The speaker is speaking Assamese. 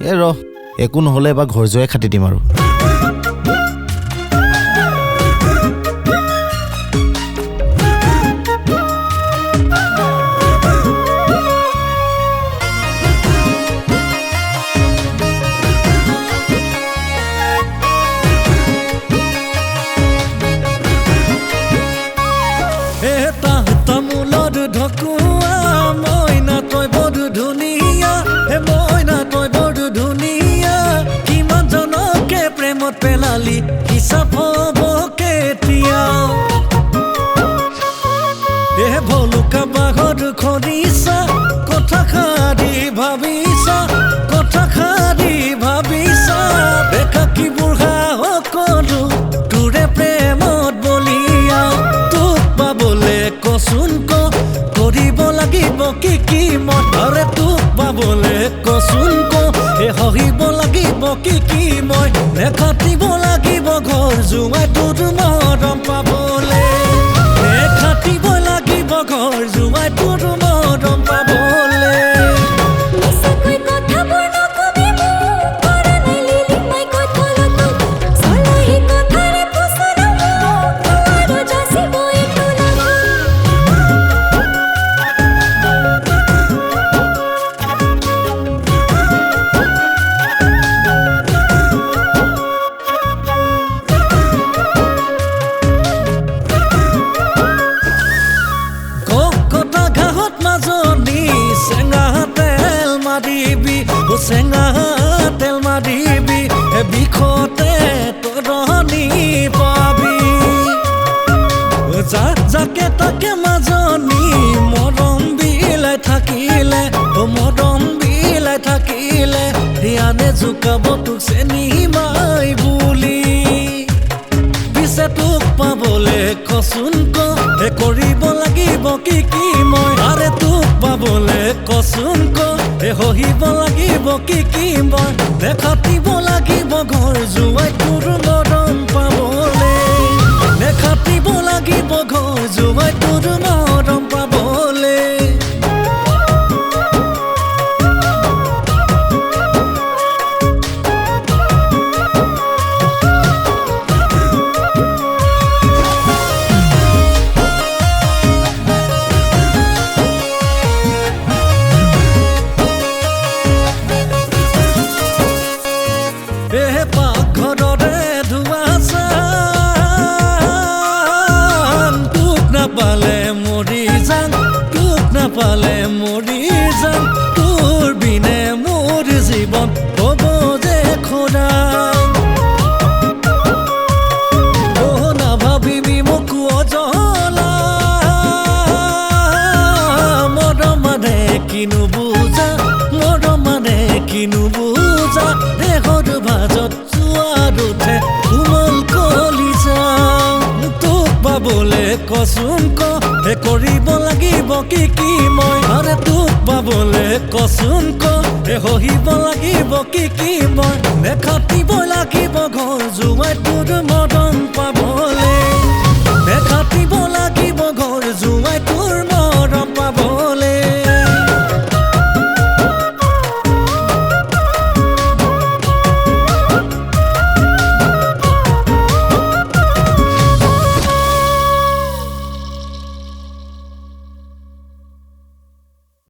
এ ৰ একো নহ'লে এবাৰ ঘৰ যোৱাই খাটি দিম আৰু পেলালি হিচাপ হ'ব কেতিয়াও ভলুকা বাঘত খৰিছা কথা খাৰি ভাবিছা বেকাকি বুঢ়া সকলো তোৰে প্ৰেমত বলিয়া তোক পাবলে কচোন কৰিব লাগিব কি মই আৰে তোক পাবলে কচোন সহিব লাগিব কি মই নেখাটিব লাগিব ঘৰ জোৱাই তোৰ মৰম পাবলে নেখাটিব লাগিব ঘৰ জোৱাই তোৰ মৰম পাবলে চেঙা তেল মাৰিবি বিষতে তৰণি পাবি যাকে তাকে মাজনী মৰম বিলাই থাকিলে ধ্যানে জোকাব তোক চেনি মাই বুলি পিছে তোক পাবলে কচোন কৰিব লাগিব কি মই আৰে তোক পাবলে কচোন সহিব লাগিব কি মই নেখাটিব লাগিব ঘৰ জোৱাই তোৰ মৰম পাবলে নেখাটিব লাগিব ঘৰ জোৱাই তোৰ মৰম পাবলে পাকঘৰৰে ধোৱা চান তোক নাপালে মৰি যাম তোৰ বিনে মোৰ জীৱন হ'ব যে খোৰাং নাভাবিবি মোক অজলা মৰম মানে কিনো বুজা দেহৰ ভাজত জোৱাৰ উঠে কোমল কলিজা তোক পাবলে কচোন কৰিব লাগিব কি মই আৰে তোক পাবলে কচোন সহিব লাগিব কি মই নেখাটিব লাগিব ঘৰ জোৱাই তোৰ মৰম পাব